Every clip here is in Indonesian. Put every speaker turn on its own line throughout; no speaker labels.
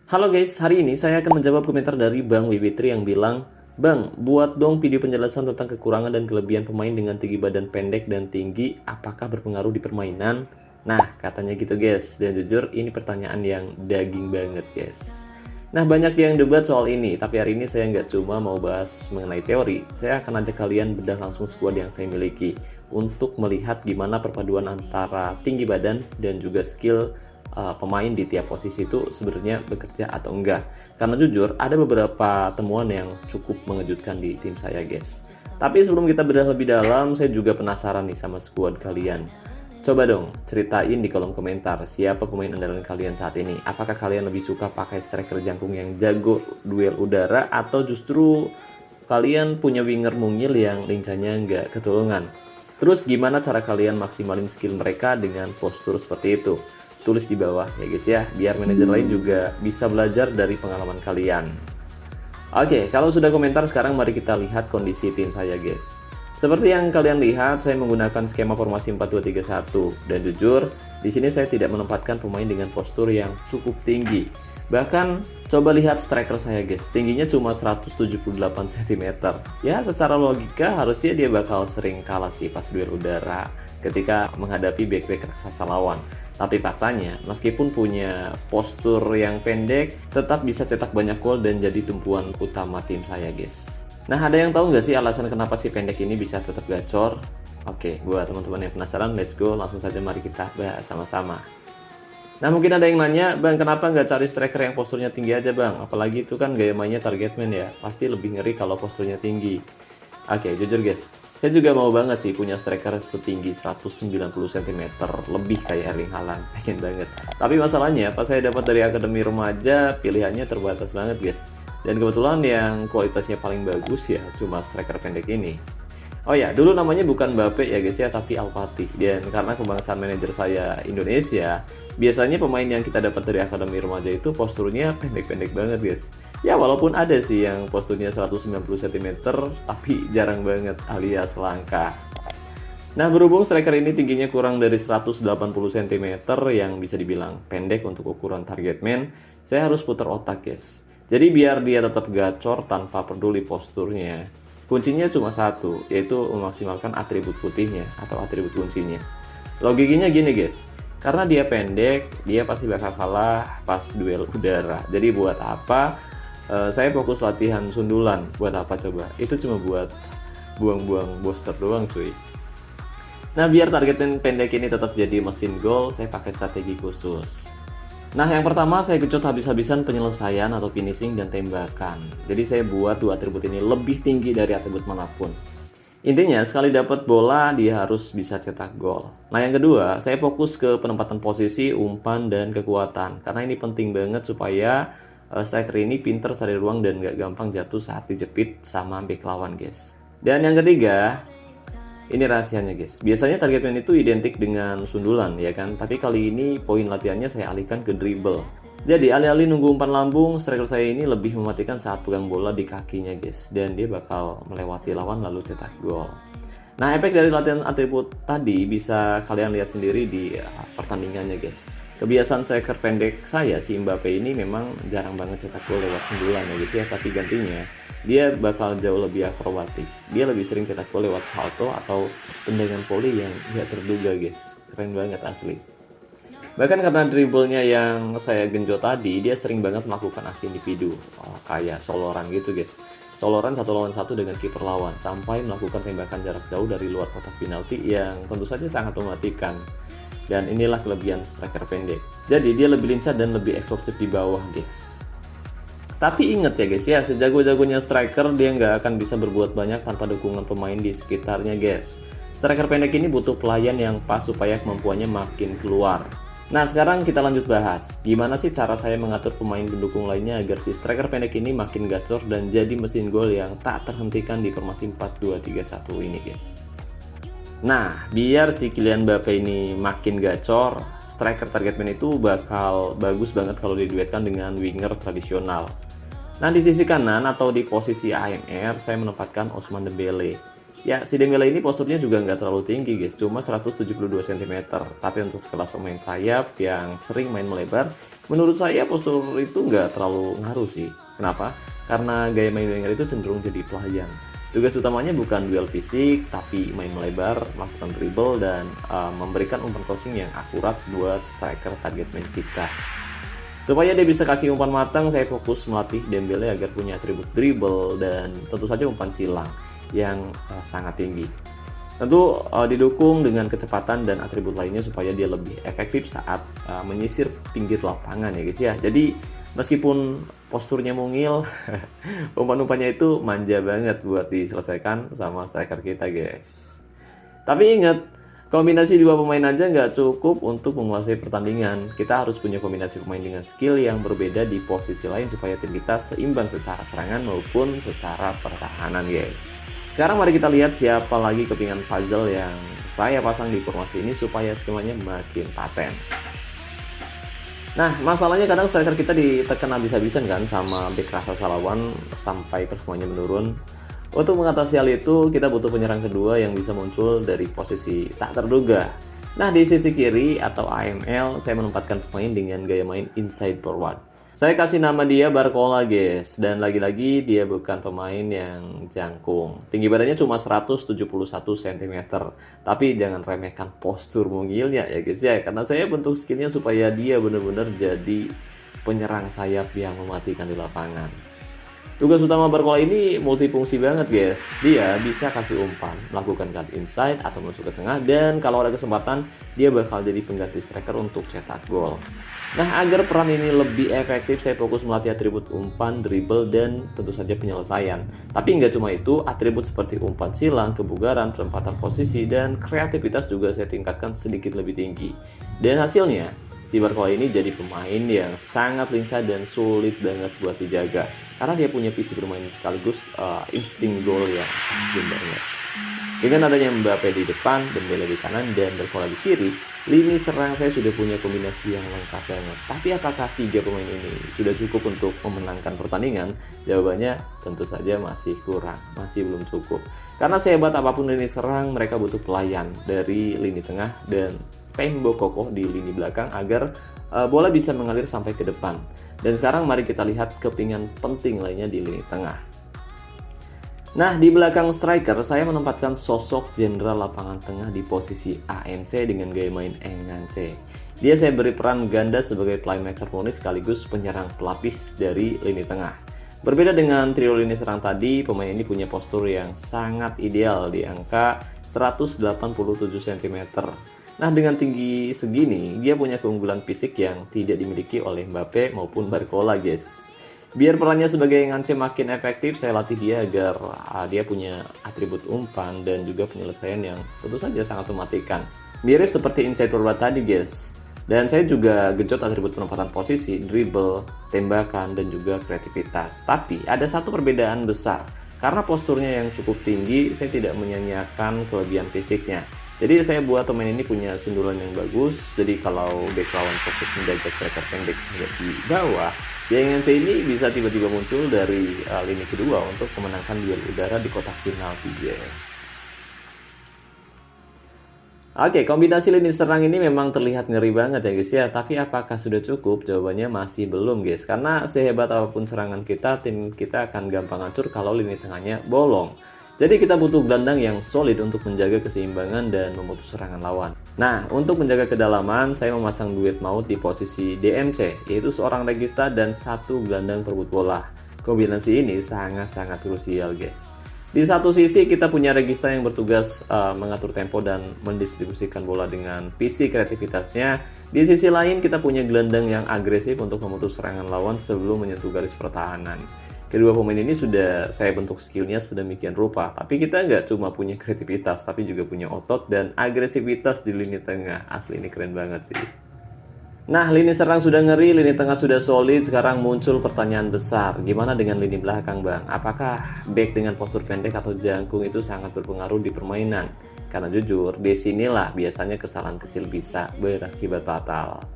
Halo guys, hari ini saya akan menjawab komentar dari Bang Wibitri yang bilang, Bang, buat dong video penjelasan tentang kekurangan dan kelebihan pemain dengan tinggi badan pendek dan tinggi, apakah berpengaruh di permainan? Nah, katanya gitu guys, dan jujur ini pertanyaan yang daging banget guys. Nah, banyak yang debat soal ini, tapi hari ini saya nggak cuma mau bahas mengenai teori, saya akan ajak kalian bedah langsung squad yang saya miliki, untuk melihat gimana perpaduan antara tinggi badan dan juga skill pemain di tiap posisi itu sebenarnya bekerja atau enggak. Karena jujur ada beberapa temuan yang cukup mengejutkan di tim saya guys. Tapi sebelum kita bedah lebih dalam, saya juga penasaran nih sama squad kalian. Coba dong ceritain di kolom komentar siapa pemain andalan kalian saat ini. Apakah kalian lebih suka pakai striker jangkung yang jago duel udara, atau justru kalian punya winger mungil yang lincahnya nggak ketulungan? Terus gimana cara kalian maksimalin skill mereka dengan postur seperti itu? Tulis di bawah ya guys ya, biar manajer lain juga bisa belajar dari pengalaman kalian. Oke, kalau sudah komentar, sekarang mari kita lihat kondisi tim saya guys. Seperti yang kalian lihat, saya menggunakan skema formasi 4-2-3-1, dan jujur di sini saya tidak menempatkan pemain dengan postur yang cukup tinggi. Bahkan coba lihat striker saya guys, tingginya cuma 178 cm. Ya secara logika harusnya dia bakal sering kalah sih pas duel udara ketika menghadapi back-back raksasa lawan. Tapi faktanya, meskipun punya postur yang pendek, tetap bisa cetak banyak gol dan jadi tumpuan utama tim saya guys. Nah, ada yang tahu nggak sih alasan kenapa si pendek ini bisa tetap gacor? Oke, buat teman-teman yang penasaran, let's go, langsung saja mari kita bahas sama-sama. Nah, mungkin ada yang nanya, Bang, kenapa nggak cari striker yang posturnya tinggi aja Bang? Apalagi itu kan gaya mainnya target man ya, pasti lebih ngeri kalau posturnya tinggi. Oke, jujur guys, saya juga mau banget sih punya striker setinggi 190 cm, lebih kayak Erling Haaland, pengen banget. Tapi masalahnya, pas saya dapat dari akademi remaja, pilihannya terbatas banget guys. Dan kebetulan yang kualitasnya paling bagus ya cuma striker pendek ini. Oh ya, dulu namanya bukan Mbappe ya guys ya, tapi Al-Fatih. Dan karena kebangsaan manajer saya Indonesia, biasanya pemain yang kita dapat dari akademi remaja itu posturnya pendek-pendek banget guys. Ya walaupun ada sih yang posturnya 190 cm, tapi jarang banget alias langka. Nah, berhubung striker ini tingginya kurang dari 180 cm yang bisa dibilang pendek untuk ukuran target man, saya harus putar otak guys. Jadi biar dia tetap gacor tanpa peduli posturnya, kuncinya cuma satu, yaitu memaksimalkan atribut putihnya atau atribut kuncinya. Logikanya gini guys, karena dia pendek, dia pasti bakal kalah pas duel udara. Jadi buat apa saya fokus latihan sundulan? Buat apa coba? Itu cuma buat buang-buang booster doang cuy. Nah, biar targetin pendek ini tetap jadi mesin gol, saya pakai strategi khusus. Nah, yang pertama saya gecut habis-habisan penyelesaian atau finishing dan tembakan. Jadi saya buat dua atribut ini lebih tinggi dari atribut manapun. Intinya sekali dapat bola dia harus bisa cetak gol. Nah, yang kedua saya fokus ke penempatan posisi, umpan, dan kekuatan. Karena ini penting banget supaya striker ini pinter cari ruang dan gak gampang jatuh saat dijepit sama back lawan guys. Dan yang ketiga, ini rahasianya guys, biasanya target man itu identik dengan sundulan ya kan, tapi kali ini poin latihannya saya alihkan ke dribble. Jadi alih-alih nunggu umpan lambung, striker saya ini lebih mematikan saat pegang bola di kakinya guys, dan dia bakal melewati lawan lalu cetak gol. Nah, efek dari latihan atribut tadi bisa kalian lihat sendiri di pertandingannya guys. Kebiasaan striker pendek saya si Mbappe ini memang jarang banget cetak gol lewat sundulan ya guys ya, tapi gantinya dia bakal jauh lebih akrobatik. Dia lebih sering cetak gol lewat salto atau tendangan volley yang gak terduga guys. Keren banget asli. Bahkan karena dribblenya yang saya genjot tadi, dia sering banget melakukan aksi individu, kayak soloran gitu guys. Soloran 1 lawan 1 dengan kiper lawan, sampai melakukan tembakan jarak jauh dari luar kotak penalti yang tentu saja sangat mematikan. Dan inilah kelebihan striker pendek. Jadi dia lebih lincah dan lebih eksplosif di bawah guys. Tapi inget ya guys ya, sejago-jagonya striker dia nggak akan bisa berbuat banyak tanpa dukungan pemain di sekitarnya guys. Striker pendek ini butuh pelayan yang pas supaya kemampuannya makin keluar. Nah, sekarang kita lanjut bahas, gimana sih cara saya mengatur pemain pendukung lainnya agar si striker pendek ini makin gacor dan jadi mesin gol yang tak terhentikan di formasi 4-2-3-1 ini guys. Nah, biar si Kylian Mbappe ini makin gacor, striker target man itu bakal bagus banget kalau diduetkan dengan winger tradisional. Nah, di sisi kanan atau di posisi AMR, saya menempatkan Ousmane Dembele. Ya, si Dembele ini posturnya juga nggak terlalu tinggi guys, cuma 172 cm. Tapi untuk sekelas pemain sayap yang sering main melebar, menurut saya postur itu nggak terlalu ngaruh sih. Kenapa? Karena gaya main Wenger itu cenderung jadi pelayan. Tugas utamanya bukan duel fisik, tapi main melebar, melakukan dribble, dan memberikan umpan crossing yang akurat buat striker target main kita. Supaya dia bisa kasih umpan matang, saya fokus melatih Dembele agar punya atribut dribble dan tentu saja umpan silang yang sangat tinggi. Tentu didukung dengan kecepatan dan atribut lainnya supaya dia lebih efektif saat menyisir pinggir lapangan ya guys ya. Jadi meskipun posturnya mungil, umpan-umpannya itu manja banget buat diselesaikan sama striker kita guys. Tapi ingat, kombinasi dua pemain aja nggak cukup untuk menguasai pertandingan. Kita harus punya kombinasi pemain dengan skill yang berbeda di posisi lain supaya tim kita seimbang secara serangan maupun secara pertahanan guys. Sekarang mari kita lihat siapa lagi kepingan puzzle yang saya pasang di formasi ini supaya skemanya makin paten. Nah, masalahnya kadang striker kita ditekan habis-habisan kan sama bek raksasa lawan sampai performanya menurun. Untuk mengatasi hal itu, kita butuh penyerang kedua yang bisa muncul dari posisi tak terduga. Nah, di sisi kiri atau AML, saya menempatkan pemain dengan gaya main inside forward. Saya kasih nama dia Barcola guys, dan lagi-lagi dia bukan pemain yang jangkung. Tinggi badannya cuma 171 cm, tapi jangan remehkan postur mungilnya ya guys ya, karena saya bentuk skillnya supaya dia benar-benar jadi penyerang sayap yang mematikan di lapangan. Tugas utama Barcola ini multifungsi banget guys. Dia bisa kasih umpan, melakukan cut inside atau masuk ke tengah, dan kalau ada kesempatan dia bakal jadi pengganti striker untuk cetak gol. Nah, agar peran ini lebih efektif, saya fokus melatih atribut umpan, dribble, dan tentu saja penyelesaian. Tapi nggak cuma itu, atribut seperti umpan silang, kebugaran, penempatan posisi, dan kreativitas juga saya tingkatkan sedikit lebih tinggi. Dan hasilnya, si Barcola ini jadi pemain yang sangat lincah dan sulit banget buat dijaga. Karena dia punya visi bermain sekaligus insting gol yang tajam banget. Dengan adanya Mbappe di depan, Dembele di kanan, dan Barcola di kiri, lini serang saya sudah punya kombinasi yang lengkap banget. Tapi apakah tiga pemain ini sudah cukup untuk memenangkan pertandingan? Jawabannya tentu saja masih kurang, masih belum cukup. Karena sehebat apapun lini serang, mereka butuh pelayan dari lini tengah dan tembok kokoh di lini belakang agar bola bisa mengalir sampai ke depan. Dan sekarang mari kita lihat kepingan penting lainnya di lini tengah. Nah, di belakang striker, saya menempatkan sosok jenderal lapangan tengah di posisi ANC dengan gaya main Engance. Dia saya beri peran ganda sebagai playmaker murni sekaligus penyerang pelapis dari lini tengah. Berbeda dengan trio lini serang tadi, pemain ini punya postur yang sangat ideal di angka 187 cm. Nah, dengan tinggi segini, dia punya keunggulan fisik yang tidak dimiliki oleh Mbappe maupun Barcola guys. Biar perannya sebagai ngance makin efektif, saya latih dia agar dia punya atribut umpan dan juga penyelesaian yang tentu saja sangat mematikan. Mirip seperti inside forward tadi guys. Dan saya juga genjot atribut penempatan posisi, dribble, tembakan, dan juga kreativitas. Tapi ada satu perbedaan besar. Karena posturnya yang cukup tinggi, saya tidak menyanyiakan kelebihan fisiknya. Jadi saya buat pemain ini punya sundulan yang bagus. Jadi kalau back lawan fokus menjaga striker pendek sehingga di bawah, si Engance ini bisa tiba-tiba muncul dari lini kedua untuk memenangkan duel udara di kotak penalti guys. Oke, kombinasi lini serang ini memang terlihat ngeri banget ya guys ya. Tapi apakah sudah cukup? Jawabannya masih belum guys. Karena sehebat apapun serangan kita, tim kita akan gampang hancur kalau lini tengahnya bolong. Jadi kita butuh gelandang yang solid untuk menjaga keseimbangan dan memutus serangan lawan. Nah, untuk menjaga kedalaman, saya memasang duet maut di posisi DMC, yaitu seorang regista dan satu gelandang perebut bola. Kombinasi ini sangat-sangat krusial guys. Di satu sisi kita punya regista yang bertugas mengatur tempo dan mendistribusikan bola dengan visi kreativitasnya. Di sisi lain kita punya gelandang yang agresif untuk memutus serangan lawan sebelum menyentuh garis pertahanan. Kedua pemain ini sudah saya bentuk skillnya sedemikian rupa. Tapi kita nggak cuma punya kreativitas, tapi juga punya otot dan agresivitas di lini tengah. Asli ini keren banget sih. Nah, lini serang sudah ngeri, lini tengah sudah solid. Sekarang muncul pertanyaan besar. Gimana dengan lini belakang bang? Apakah back dengan postur pendek atau jangkung itu sangat berpengaruh di permainan? Karena jujur, di sinilah biasanya kesalahan kecil bisa berakibat fatal.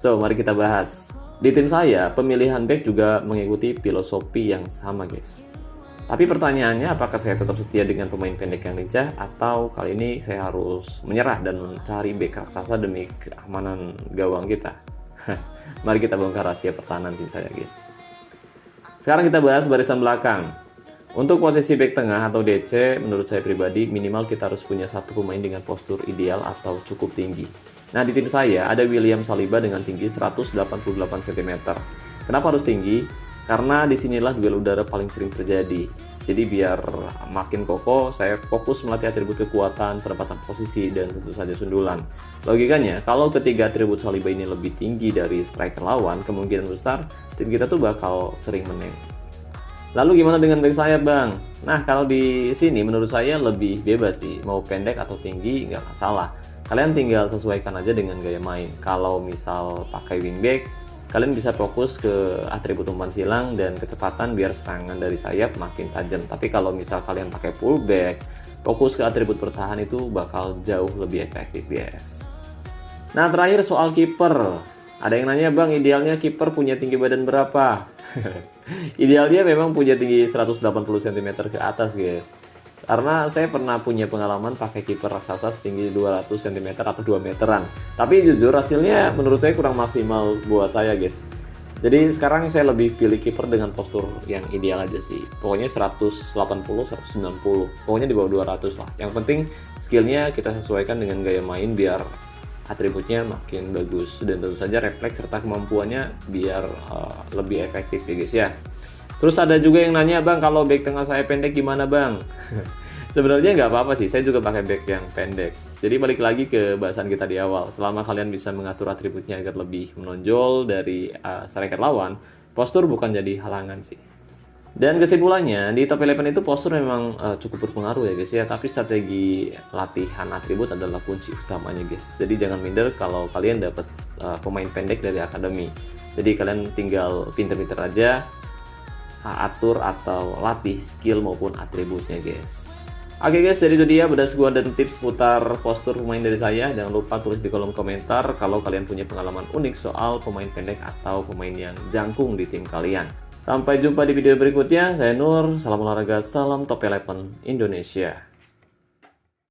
So, mari kita bahas. Di tim saya, pemilihan back juga mengikuti filosofi yang sama guys. Tapi pertanyaannya, apakah saya tetap setia dengan pemain pendek yang lincah, atau kali ini saya harus menyerah dan mencari bek raksasa demi keamanan gawang kita? Mari kita bongkar rahasia pertahanan tim saya, guys. Sekarang kita bahas barisan belakang. Untuk posisi bek tengah atau DC, menurut saya pribadi, minimal kita harus punya satu pemain dengan postur ideal atau cukup tinggi. Nah, di tim saya ada William Saliba dengan tinggi 188 cm. Kenapa harus tinggi? Karena disinilah duel udara paling sering terjadi. Jadi biar makin kokoh, saya fokus melatih atribut kekuatan, penempatan posisi, dan tentu saja sundulan. Logikanya, kalau ketiga atribut Saliba ini lebih tinggi dari striker lawan, kemungkinan besar tim kita tuh bakal sering menang. Lalu gimana dengan bek sayap, Bang? Nah, kalau di sini menurut saya lebih bebas sih, mau pendek atau tinggi nggak masalah. Kalian tinggal sesuaikan aja dengan gaya main. Kalau misal pakai wingback, kalian bisa fokus ke atribut umpan silang dan kecepatan biar serangan dari sayap makin tajam. Tapi kalau misal kalian pakai fullback, fokus ke atribut bertahan itu bakal jauh lebih efektif, guys. Nah, terakhir soal kiper. Ada yang nanya, Bang, idealnya kiper punya tinggi badan berapa? Idealnya memang punya tinggi 180 cm ke atas, guys. Karena saya pernah punya pengalaman pakai kiper raksasa setinggi 200 cm atau 2 meteran. Tapi jujur hasilnya menurut saya kurang maksimal buat saya, guys. Jadi sekarang saya lebih pilih kiper dengan postur yang ideal aja sih. Pokoknya 180, 190. Pokoknya di bawah 200 lah. Yang penting skillnya kita sesuaikan dengan gaya main biar atributnya makin bagus. Dan tentu saja refleks serta kemampuannya biar lebih efektif ya, guys ya. Terus ada juga yang nanya, Bang, kalau back tengah saya pendek gimana, Bang? Sebenarnya nggak apa-apa sih, saya juga pakai back yang pendek. Jadi balik lagi ke bahasan kita di awal. Selama kalian bisa mengatur atributnya agar lebih menonjol dari striker lawan, postur bukan jadi halangan sih. Dan kesimpulannya, di top 11 itu postur memang cukup berpengaruh ya, guys ya. Tapi strategi latihan atribut adalah kunci utamanya, guys. Jadi jangan minder kalau kalian dapat pemain pendek dari akademi. Jadi kalian tinggal pinter-pinter aja atur atau latih skill maupun atributnya, guys. Oke, guys, jadi itu dia bedas gua dan tips seputar postur pemain dari saya. Jangan lupa tulis di kolom komentar kalau kalian punya pengalaman unik soal pemain pendek atau pemain yang jangkung di tim kalian. Sampai jumpa di video berikutnya. Saya Nur, salam olahraga, salam Top 11 Indonesia.